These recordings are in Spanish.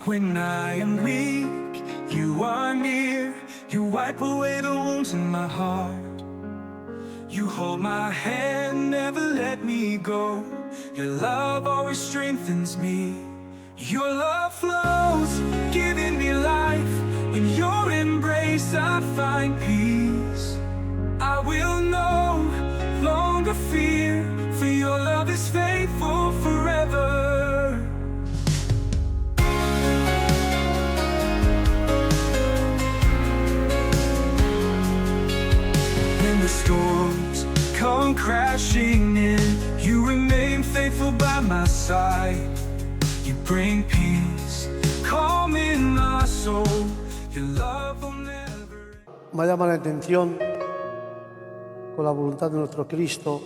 When I am weak, you are near. You wipe away the wounds in my heart. You hold my hand, never let me go. Your love always strengthens me. Your love flows, giving me life. In your embrace I find peace. I will no longer fear, for your love is faithful forever. When the storms come crashing in, you remain faithful by my side. You bring peace, calm in my soul. Your love will never. Me llama la atención, con la voluntad de nuestro Cristo,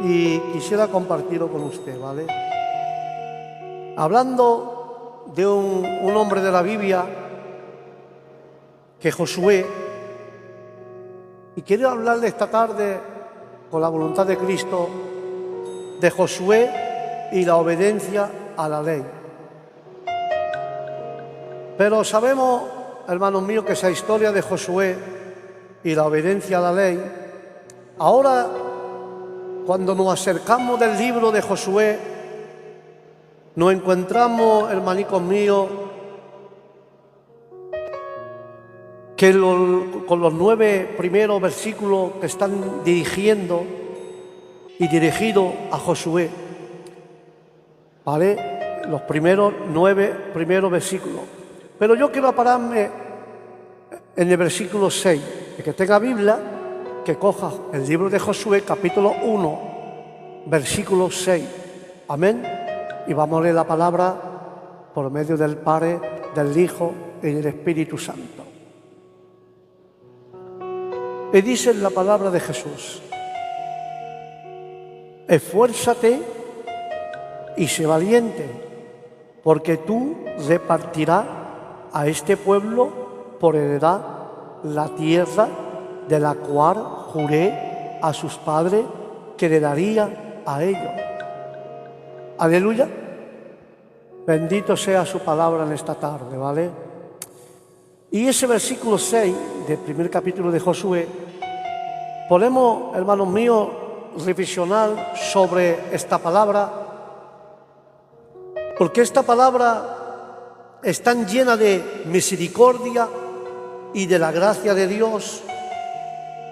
y quisiera compartirlo con usted, ¿vale? Hablando de un hombre de la Biblia, que Josué, y quiero hablarle esta tarde, con la voluntad de Cristo, de Josué y la obediencia a la ley. Pero sabemos, hermanos míos, que esa historia de Josué y la obediencia a la ley, ahora cuando nos acercamos del libro de Josué, nos encontramos, hermanicos míos, que con los 9 primeros versículos que están dirigiendo y dirigidos a Josué, ¿vale? Los 9 primeros versículos. Pero yo quiero pararme en el versículo 6. El que tenga Biblia, que coja el libro de Josué, capítulo 1, versículo 6. Amén. Y vamos a leer la palabra por medio del Padre, del Hijo y del Espíritu Santo. Y dice la palabra de Jesús: esfuérzate y sé valiente, porque tú repartirás a este pueblo por heredad la tierra de la cual juré a sus padres que le daría a ellos. Aleluya. Bendito sea su palabra en esta tarde, ¿vale? Y ese versículo 6 del primer capítulo de Josué, podemos, hermanos míos, reflexionar sobre esta palabra, porque esta palabra es tan llena de misericordia y de la gracia de Dios,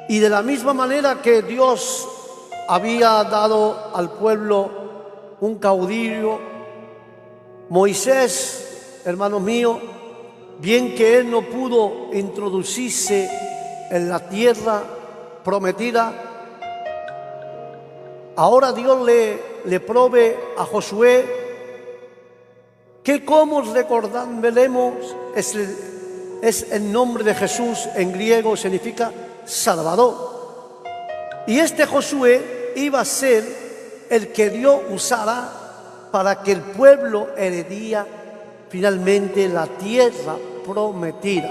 y de la misma manera que Dios había dado al pueblo un caudillo, Moisés, hermanos míos, bien que él no pudo introducirse en la tierra prometida, ahora Dios le provee a Josué, que como recordaremos es el nombre de Jesús, en griego significa Salvador. Y este Josué iba a ser el que Dios usara para que el pueblo heredía finalmente la tierra prometida.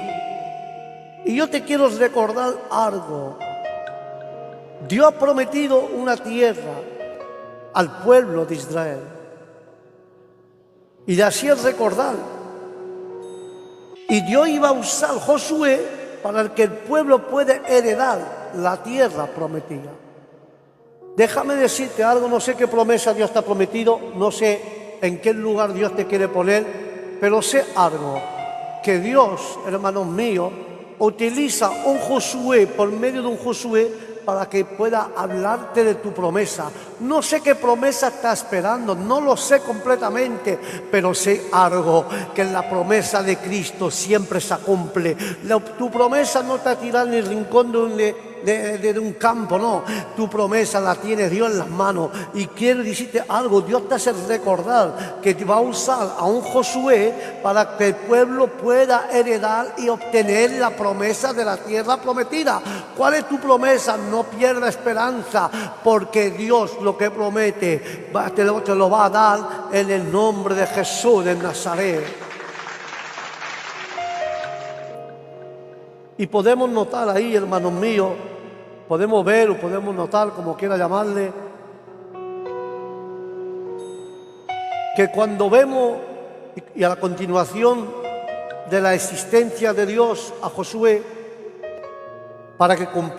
Y yo te quiero recordar algo. Dios ha prometido una tierra al pueblo de Israel. Y de así es recordar. Y Dios iba a usar Josué para que el pueblo pueda heredar la tierra prometida. Déjame decirte algo, no sé qué promesa Dios te ha prometido, no sé en qué lugar Dios te quiere poner, pero sé algo, que Dios, hermanos míos, utiliza un Josué, por medio de un Josué, para que pueda hablarte de tu promesa. No sé qué promesa estás esperando, no lo sé completamente, pero sé algo, que la promesa de Cristo siempre se cumple. Tu promesa no te tira en el rincón de un campo, no. Tu promesa la tiene Dios en las manos. Y quiero decirte algo, Dios te hace recordar que te va a usar a un Josué para que el pueblo pueda heredar y obtener la promesa de la tierra prometida. ¿Cuál es tu promesa? No pierda esperanza, porque Dios lo que promete te lo va a dar en el nombre de Jesús de Nazaret. Y podemos notar ahí, hermanos míos, podemos ver o podemos notar, como quiera llamarle, que cuando vemos y a la continuación de la existencia de Dios a Josué, para que para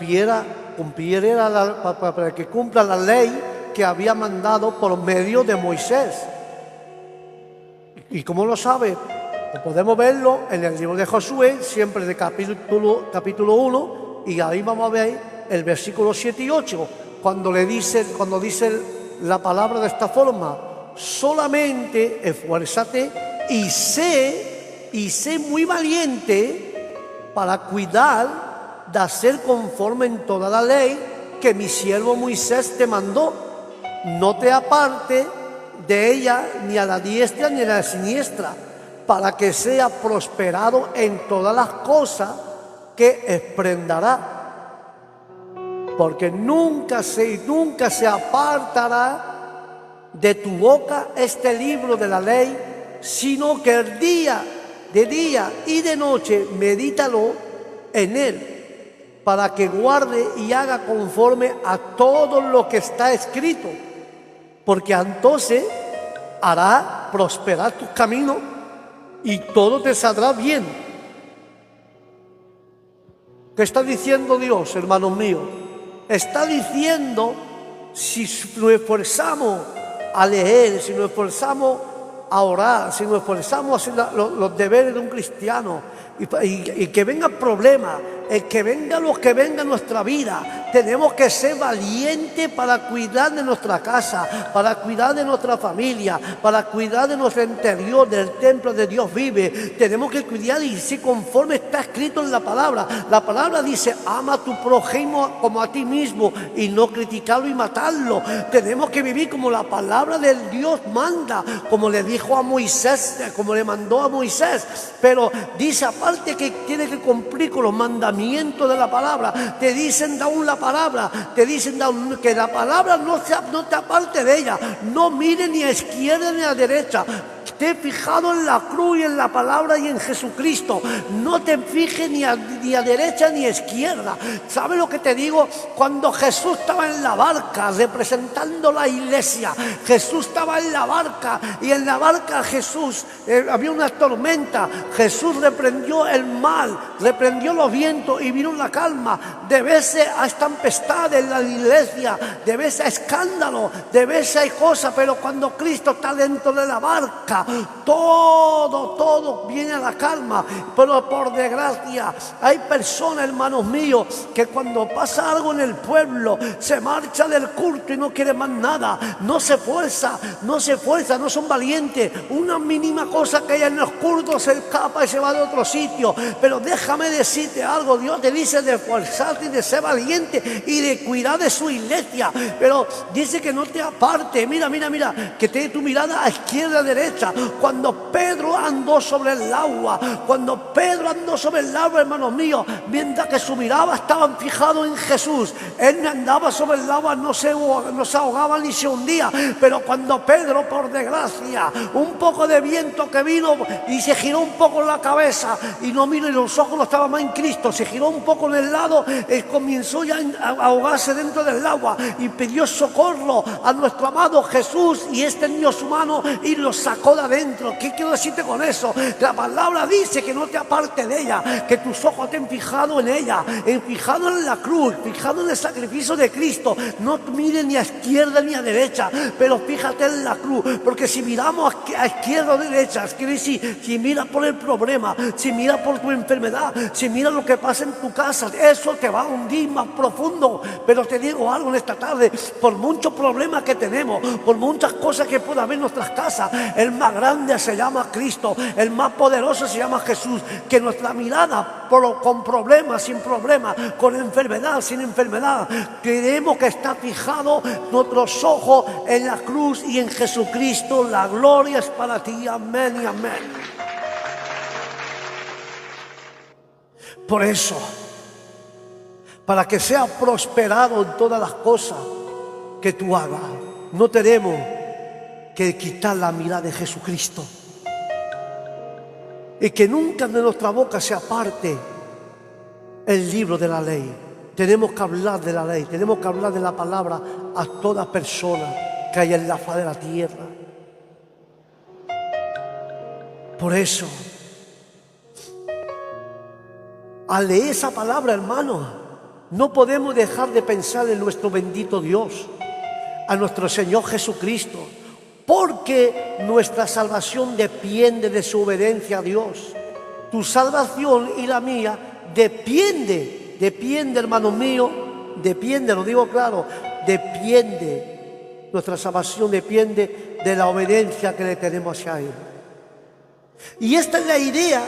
que cumpla la ley que había mandado por medio de Moisés. ¿Y cómo lo sabe? Pues podemos verlo en el libro de Josué, siempre de capítulo 1, y ahí vamos a ver el versículo 7 y 8, cuando dice la palabra de esta forma: solamente esfuérzate y sé muy valiente para cuidar de hacer conforme en toda la ley que mi siervo Moisés te mandó. No te aparte de ella ni a la diestra ni a la siniestra, para que sea prosperado en todas las cosas que emprenderá. Porque nunca se apartará de tu boca este libro de la ley, sino que de día y de noche medítalo en él, para que guarde y haga conforme a todo lo que está escrito, porque entonces hará prosperar tus caminos y todo te saldrá bien. ¿Qué está diciendo Dios, hermanos míos? Está diciendo, si nos esforzamos a leer, si nos esforzamos a orar, si nos esforzamos a hacer los deberes de un cristiano, y que vengan problemas, que venga lo que venga en nuestra vida, tenemos que ser valientes para cuidar de nuestra casa, para cuidar de nuestra familia, para cuidar de nuestro interior, del templo de Dios vive. Tenemos que cuidar y ser conforme está escrito en la palabra. La palabra dice: ama a tu prójimo como a ti mismo, y no criticarlo y matarlo. Tenemos que vivir como la palabra del Dios manda, como le dijo a Moisés, como le mandó a Moisés. Pero dice aparte que tiene que cumplir con los mandamientos de la palabra. Te dicen aún la palabra, te dicen que la palabra no te aparte de ella. No mire ni a izquierda ni a derecha. Esté fijado en la cruz y en la palabra y en Jesucristo. No te fijes ni a derecha ni a izquierda. ¿Sabes lo que te digo? Cuando Jesús estaba en la barca representando la iglesia, Jesús estaba en la barca, y en la barca había una tormenta. Jesús reprendió el mal, reprendió los vientos y vino la calma. De veces hay tempestades en la iglesia, de veces hay escándalo, de veces hay cosas, pero cuando Cristo está dentro de la barca, todo viene a la calma. Pero por desgracia hay personas, hermanos míos, que cuando pasa algo en el pueblo se marcha del culto y no quiere más nada, no se esfuerza, no son valientes. Una mínima cosa que hay en los cultos se escapa y se va de otro sitio. Pero déjame decirte algo: Dios te dice de esforzarte y de ser valiente y de cuidar de su iglesia, pero dice que no te aparte. Mira, que te dé tu mirada a izquierda, a derecha. Cuando Pedro andó sobre el agua, hermanos míos, mientras que su mirada estaba fijado en Jesús, él no andaba sobre el agua, no se ahogaba ni se hundía. Pero cuando Pedro, por desgracia, un poco de viento que vino y se giró un poco en la cabeza y no miró, y los ojos no estaban más en Cristo, se giró un poco en el lado, comenzó ya a ahogarse dentro del agua y pidió socorro a nuestro amado Jesús, y extendió su mano y lo sacó de adentro. ¿Qué quiero decirte con eso? La palabra dice que no te aparte de ella, que tus ojos estén fijados en ella, fijado en la cruz, fijado en el sacrificio de Cristo. No mires ni a izquierda ni a derecha, pero fíjate en la cruz, porque si miramos a izquierda o derecha, quiere decir, si miras por el problema, si miras por tu enfermedad, si miras lo que pasa en tu casa, eso te va a hundir más profundo. Pero te digo algo en esta tarde: por muchos problemas que tenemos, por muchas cosas que pueda haber en nuestras casas, el más grande se llama Cristo, el más poderoso se llama Jesús. Que nuestra mirada, con problemas, sin problemas, con enfermedad, sin enfermedad, creemos que está fijado nuestros ojos en la cruz y en Jesucristo. La gloria es para ti, amén y amén. Por eso, para que sea prosperado en todas las cosas que tú hagas, no tenemos que quitar la mirada de Jesucristo, y que nunca de nuestra boca se aparte el libro de la ley. Tenemos que hablar de la ley, tenemos que hablar de la palabra a toda persona que hay en la faz de la tierra. Por eso, al leer esa palabra, hermano, no podemos dejar de pensar en nuestro bendito Dios, a nuestro Señor Jesucristo, porque nuestra salvación depende de su obediencia a Dios. Tu salvación y la mía depende, hermano mío, depende, lo digo claro, depende, nuestra salvación depende de la obediencia que le tenemos hacia Él. Y esta es la idea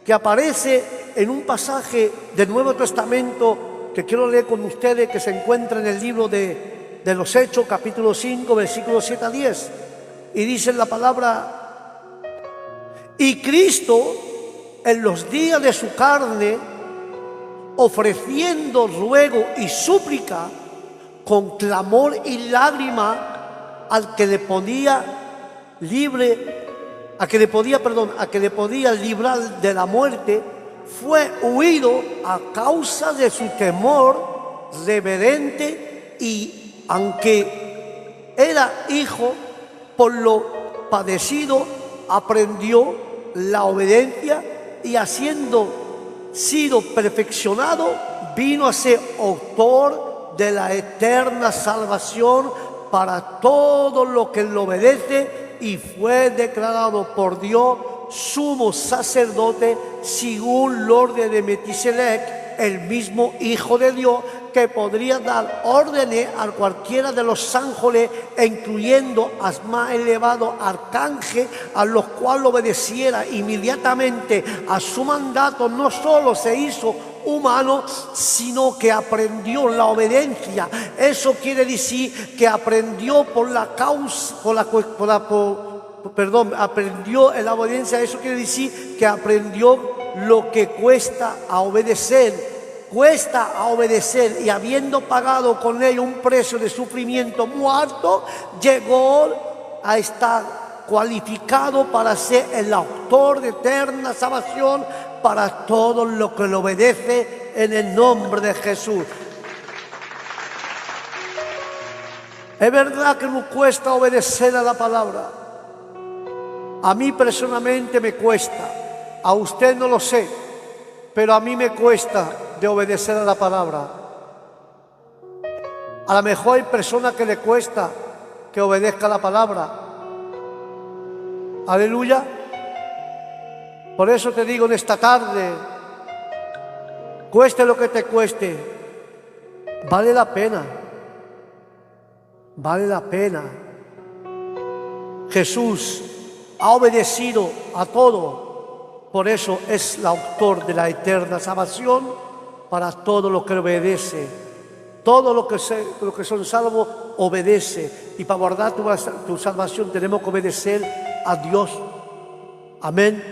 que aparece en un pasaje del Nuevo Testamento que quiero leer con ustedes, que se encuentra en el libro de los Hechos, capítulo 5, versículos 7 a 10. Y dice la palabra: y Cristo, en los días de su carne, ofreciendo ruego y súplica con clamor y lágrima al que le podía librar de la muerte, fue huido a causa de su temor reverente, y aunque era hijo, por lo padecido aprendió la obediencia, y habiendo sido perfeccionado, vino a ser autor de la eterna salvación para todo lo que le obedece, y fue declarado por Dios sumo sacerdote según el orden de Melquisedec, el mismo Hijo de Dios, que podría dar órdenes a cualquiera de los ángeles, incluyendo al más elevado arcángel, a los cuales obedeciera inmediatamente a su mandato. No solo se hizo humano, sino que aprendió la obediencia. Eso quiere decir que aprendió aprendió en la obediencia. Eso quiere decir que aprendió lo que cuesta a obedecer. Cuesta a obedecer, y habiendo pagado con ello un precio de sufrimiento muy alto, llegó a estar cualificado para ser el autor de eterna salvación para todo lo que le obedece en el nombre de Jesús. Es verdad que nos cuesta obedecer a la palabra. A mí personalmente me cuesta, a usted no lo sé, pero a mí me cuesta de obedecer a la palabra. A lo mejor hay personas que le cuesta que obedezca la palabra. Aleluya. Por eso te digo en esta tarde, cueste lo que te cueste, vale la pena. Vale la pena. Jesús ha obedecido a todo, por eso es el autor de la eterna salvación para todo lo que obedece. Todo lo que son salvos obedece, y para guardar tu salvación tenemos que obedecer a Dios. Amén.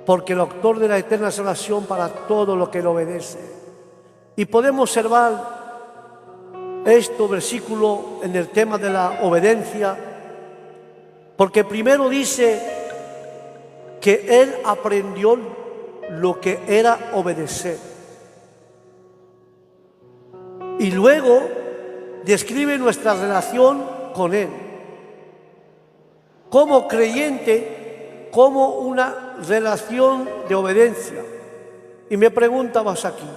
Porque el autor de la eterna salvación para todo lo que le obedece. Y podemos observar este versículo en el tema de la obediencia, porque primero dice que él aprendió lo que era obedecer, y luego describe nuestra relación con él como creyente, como una relación de obediencia. Y me preguntabas aquí,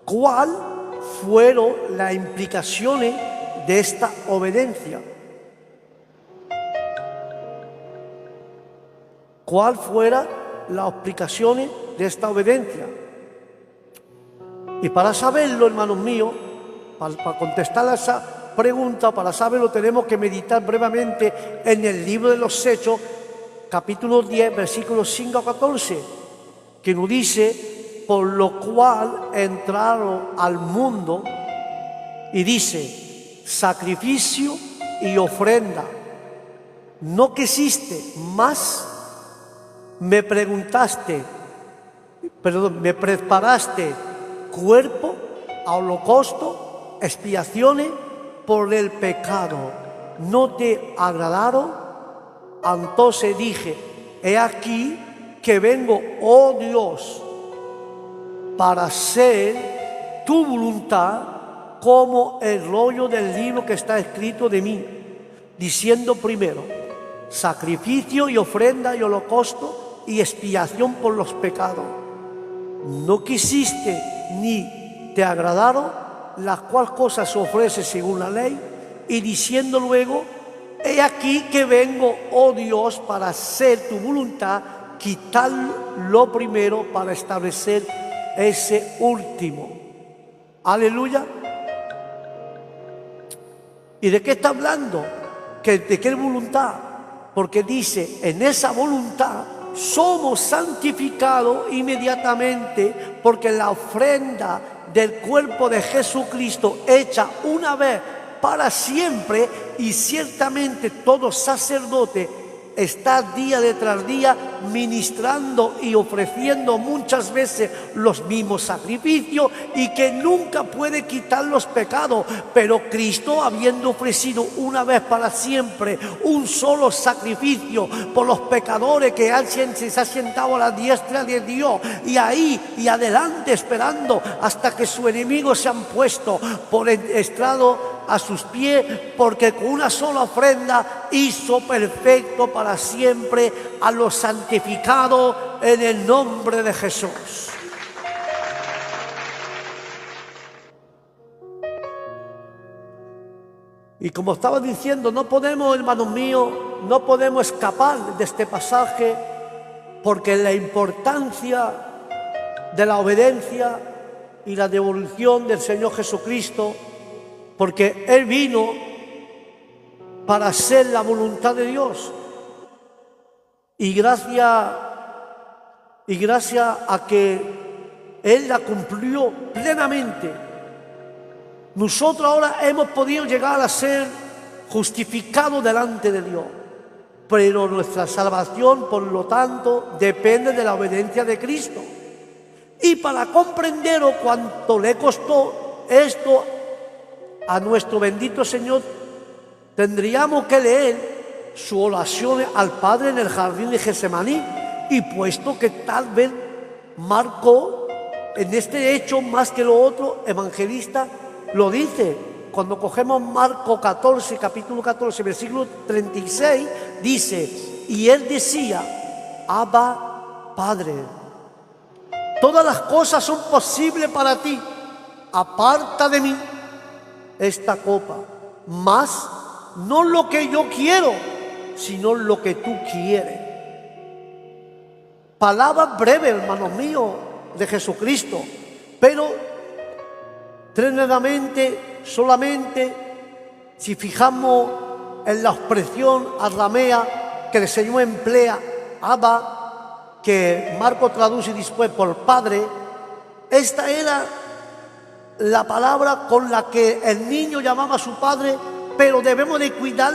¿cuál fueron las implicaciones de esta obediencia? ¿Cuál fueran las implicaciones de esta obediencia? Y para saberlo, hermanos míos, para contestar a esa pregunta, para saberlo, tenemos que meditar brevemente en el libro de los Hechos, capítulo 10, versículos 5 a 14, que nos dice: por lo cual entraron al mundo, y dice, sacrificio y ofrenda no quisiste, más me preparaste cuerpo a holocausto, expiaciones por el pecado, no te agradaron. Entonces dije, he aquí que vengo, oh Dios, para hacer tu voluntad, como el rollo del libro que está escrito de mí, diciendo primero, sacrificio y ofrenda y holocausto y expiación por los pecados. No quisiste ni te agradaron las cuales cosas se ofrece según la ley, y diciendo luego: he aquí que vengo, oh Dios, para hacer tu voluntad, quitar lo primero para establecer ese último. Aleluya. ¿Y de qué está hablando? ¿De qué voluntad? Porque dice, en esa voluntad somos santificados inmediatamente, porque la ofrenda del cuerpo de Jesucristo hecha una vez para siempre, y ciertamente todo sacerdote está día tras día ministrando y ofreciendo muchas veces los mismos sacrificios, y que nunca puede quitar los pecados. Pero Cristo, habiendo ofrecido una vez para siempre un solo sacrificio por los pecadores, que se ha sentado a la diestra de Dios, y ahí y adelante esperando hasta que sus enemigos se han puesto por el estrado a sus pies, porque con una sola ofrenda hizo perfecto para siempre a los santificados en el nombre de Jesús. Y como estaba diciendo, no podemos, hermanos míos, no podemos escapar de este pasaje, porque la importancia de la obediencia y la devolución del Señor Jesucristo, porque Él vino para hacer la voluntad de Dios. Y gracias a que Él la cumplió plenamente, nosotros ahora hemos podido llegar a ser justificados delante de Dios. Pero nuestra salvación, por lo tanto, depende de la obediencia de Cristo. Y para comprender cuánto le costó esto a nuestro bendito Señor, tendríamos que leer su oración al Padre en el jardín de Getsemaní. Y puesto que tal vez Marco, en este hecho más que lo otro, evangelista, lo dice. Cuando cogemos Marco 14, capítulo 14, versículo 36, dice: y él decía: Abba, Padre, todas las cosas son posibles para ti, aparta de mí esta copa, mas no lo que yo quiero, sino lo que tú quieres. Palabra breve, hermanos míos, de Jesucristo, pero tremendamente, solamente si fijamos en la expresión aramea que el Señor emplea, Abba, que Marco traduce después por Padre. Esta era la palabra con la que el niño llamaba a su padre, pero debemos de cuidar.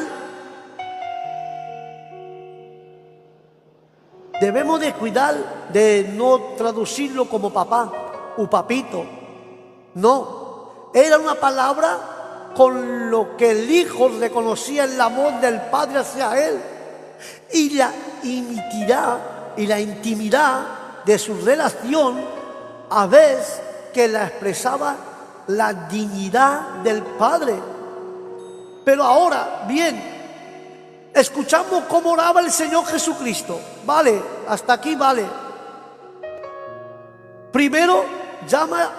Debemos de cuidar de no traducirlo como papá o papito. No, era una palabra con lo que el hijo reconocía el amor del padre hacia él, y la intimidad de su relación, a veces que la expresaba la dignidad del Padre. Pero ahora, bien, escuchamos cómo oraba el Señor Jesucristo. Vale, hasta aquí vale. Primero llama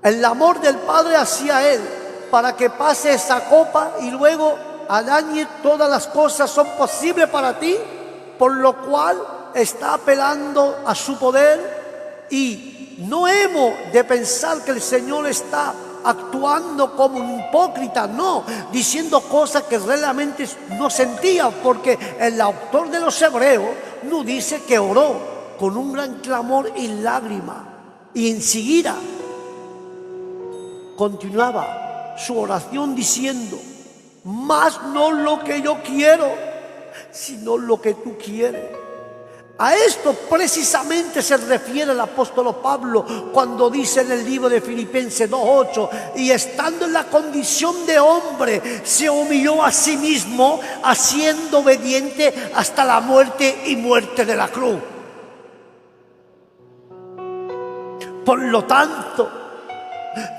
el amor del Padre hacia Él para que pase esa copa, y luego añade: todas las cosas son posibles para ti, por lo cual está apelando a su poder. Y no hemos de pensar que el Señor está actuando como un hipócrita, no, diciendo cosas que realmente no sentía, porque el autor de los Hebreos nos dice que oró con un gran clamor y lágrima, y enseguida continuaba su oración diciendo: más no lo que yo quiero, sino lo que tú quieres. A esto precisamente se refiere el apóstol Pablo cuando dice en el libro de Filipenses 2:8: y estando en la condición de hombre, se humilló a sí mismo, siendo obediente hasta la muerte y muerte de la cruz. Por lo tanto,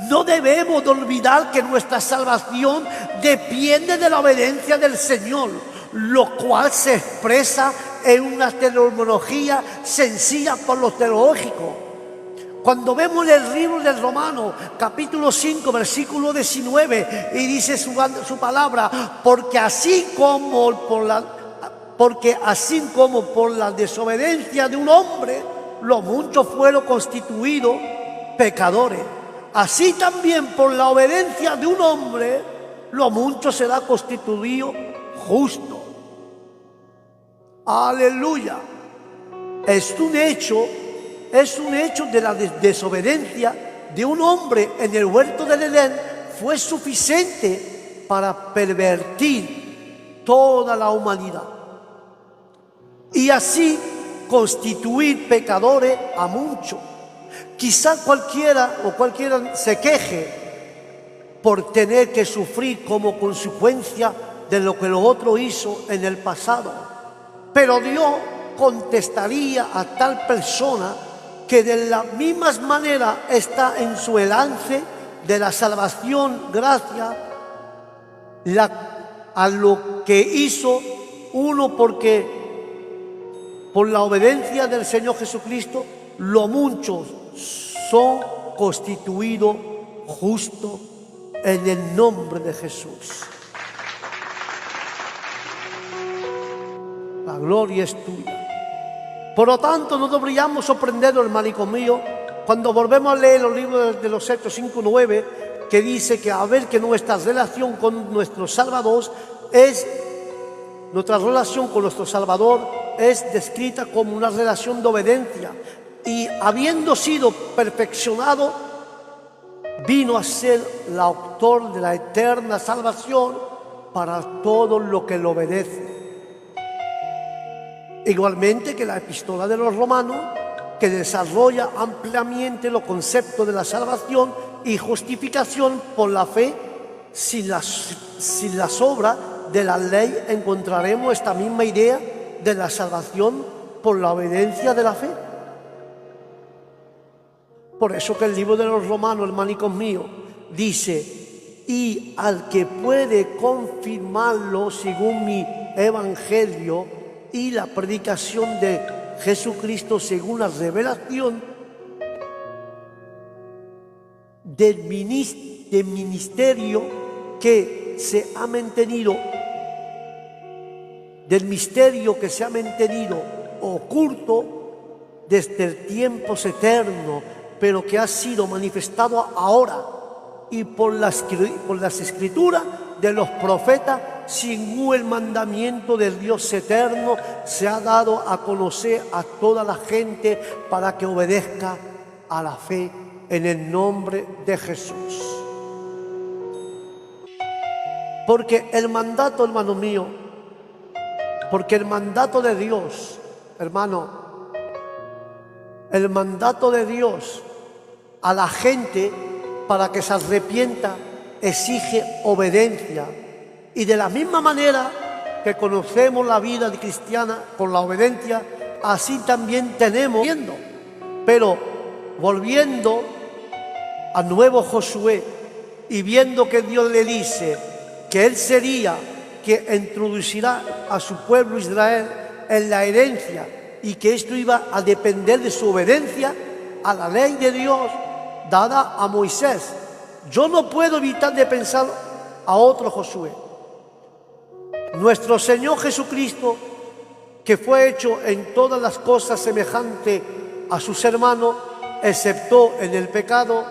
no debemos de olvidar que nuestra salvación depende de la obediencia del Señor. lo cual se expresa en una terminología sencilla por lo teológico. Cuando vemos el libro del Romano, capítulo 5, versículo 19, y dice su palabra, porque así como por la desobediencia de un hombre, los muchos fueron constituidos pecadores, así también por la obediencia de un hombre, los muchos será constituido justo. Aleluya. Es un hecho de la desobediencia de un hombre en el huerto del Edén, fue suficiente para pervertir toda la humanidad y así constituir pecadores a muchos. Quizá cualquiera se queje por tener que sufrir como consecuencia de lo que lo otro hizo en el pasado, pero Dios contestaría a tal persona que de la misma manera está en su alcance de la salvación gracias a lo que hizo uno, porque por la obediencia del Señor Jesucristo los muchos son constituidos justos en el nombre de Jesús. La gloria es tuya. Por lo tanto, no deberíamos sorprendernos, hermanico mío, cuando volvemos a leer los libros de los Hechos 5:9, que dice que a ver que nuestra relación con nuestro Salvador es descrita como una relación de obediencia, y habiendo sido perfeccionado, vino a ser el autor de la eterna salvación para todos los que lo obedecen. Igualmente que la epístola de los Romanos, que desarrolla ampliamente los conceptos de la salvación y justificación por la fe, sin las obras de la ley, encontraremos esta misma idea de la salvación por la obediencia de la fe. Por eso que el libro de los Romanos, hermanicos míos, dice: y al que puede confirmarlo según mi evangelio y la predicación de Jesucristo según la revelación del misterio que se ha mantenido oculto desde el tiempo eterno, pero que ha sido manifestado ahora, y por las escrituras de los profetas, según el mandamiento del Dios eterno, se ha dado a conocer a toda la gente para que obedezca a la fe en el nombre de Jesús. Porque el mandato, hermano mío, porque el mandato de Dios, hermano, el mandato de Dios a la gente para que se arrepienta exige obediencia. Y de la misma manera que conocemos la vida cristiana con la obediencia, así también tenemos. Pero volviendo al nuevo Josué y viendo que Dios le dice que él sería que introducirá a su pueblo Israel en la herencia, y que esto iba a depender de su obediencia a la ley de Dios dada a Moisés, yo no puedo evitar de pensar a otro Josué. Nuestro Señor Jesucristo, que fue hecho en todas las cosas semejante a sus hermanos, excepto en el pecado,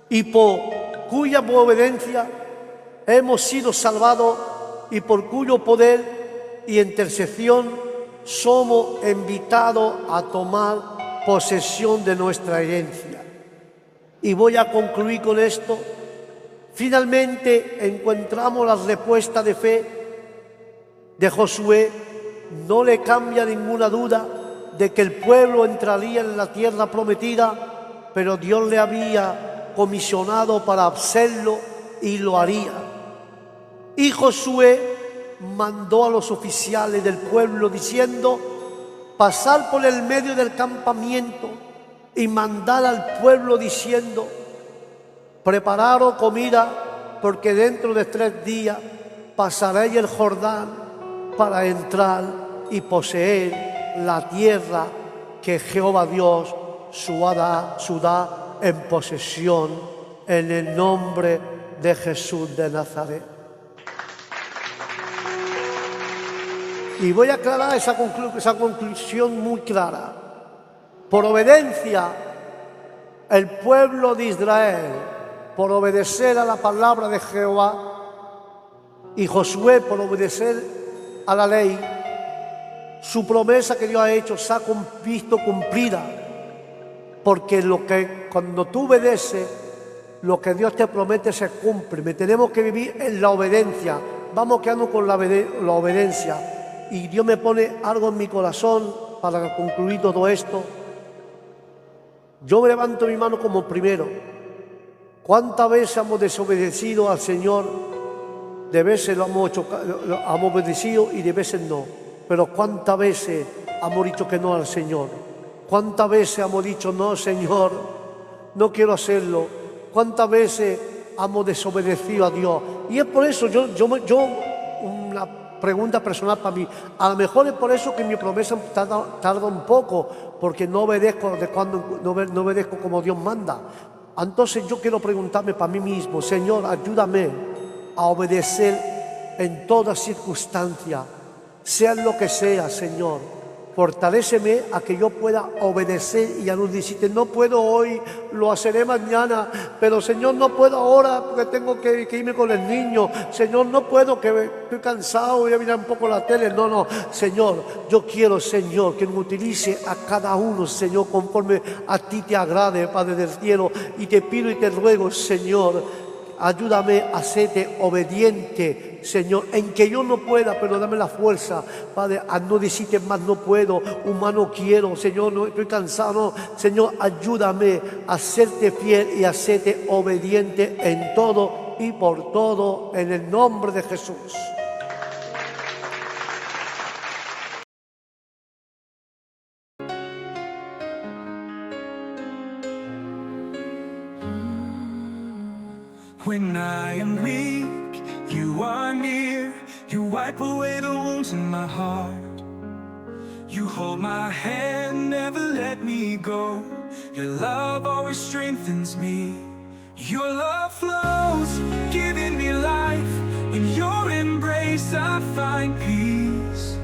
y por cuya obediencia hemos sido salvados, y por cuyo poder y intercesión somos invitados a tomar posesión de nuestra herencia. Y voy a concluir con esto. Finalmente encontramos la respuesta de fe de Josué. No le cambia ninguna duda de que el pueblo entraría en la tierra prometida, pero Dios le había comisionado para hacerlo y lo haría. Y Josué mandó a los oficiales del pueblo diciendo: pasar por el medio del campamento y mandar al pueblo diciendo: prepararos comida, porque dentro de 3 días pasaréis el Jordán para entrar y poseer la tierra que Jehová Dios su da en posesión, en el nombre de Jesús de Nazaret. Y voy a aclarar esa conclusión muy clara. Por obediencia, el pueblo de Israel, por obedecer a la palabra de Jehová, y Josué por obedecer a la ley, su promesa que Dios ha hecho se ha visto cumplida. Porque cuando tú obedeces, lo que Dios te promete se cumple. Tenemos que vivir en la obediencia. Vamos quedando con la obediencia. Y Dios me pone algo en mi corazón para concluir todo esto. Yo me levanto mi mano como primero. ¿Cuántas veces hemos desobedecido al Señor? De veces lo hemos obedecido y de veces no. Pero ¿cuántas veces hemos dicho que no al Señor? ¿Cuántas veces hemos dicho, no, Señor, no quiero hacerlo? ¿Cuántas veces hemos desobedecido a Dios? Y es por eso, una pregunta personal para mí, a lo mejor es por eso que mi promesa tarda un poco, porque no obedezco no obedezco como Dios manda. Entonces yo quiero preguntarme para mí mismo, Señor, ayúdame a obedecer en toda circunstancia, sea lo que sea, Señor. Fortaléceme a que yo pueda obedecer y a no decirte, no puedo hoy, lo haré mañana, pero Señor, no puedo ahora porque tengo que irme con el niño. Señor, no puedo, que estoy cansado, voy a mirar un poco la tele. No, Señor, yo quiero, Señor, que me utilice a cada uno, Señor, conforme a ti te agrade, Padre del cielo. Y te pido y te ruego, Señor, ayúdame a serte obediente, Señor, en que yo no pueda, pero dame la fuerza, Padre, a no decirte más no puedo, humano quiero, Señor, no estoy cansado, no. Señor, ayúdame a serte fiel y a serte obediente en todo y por todo, en el nombre de Jesús. When I am weak, you are near. You wipe away the wounds in my heart. You hold my hand, never let me go. Your love always strengthens me. Your love flows, giving me life. In your embrace I find peace.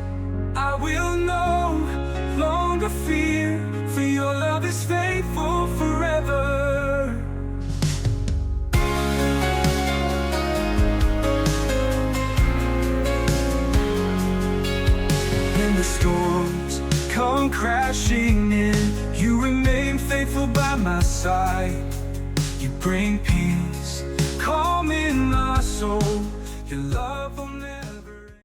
I will no longer fear, for your love is faithful forever. The storms come crashing in, you remain faithful by my side. You bring peace, calm in my soul. Your love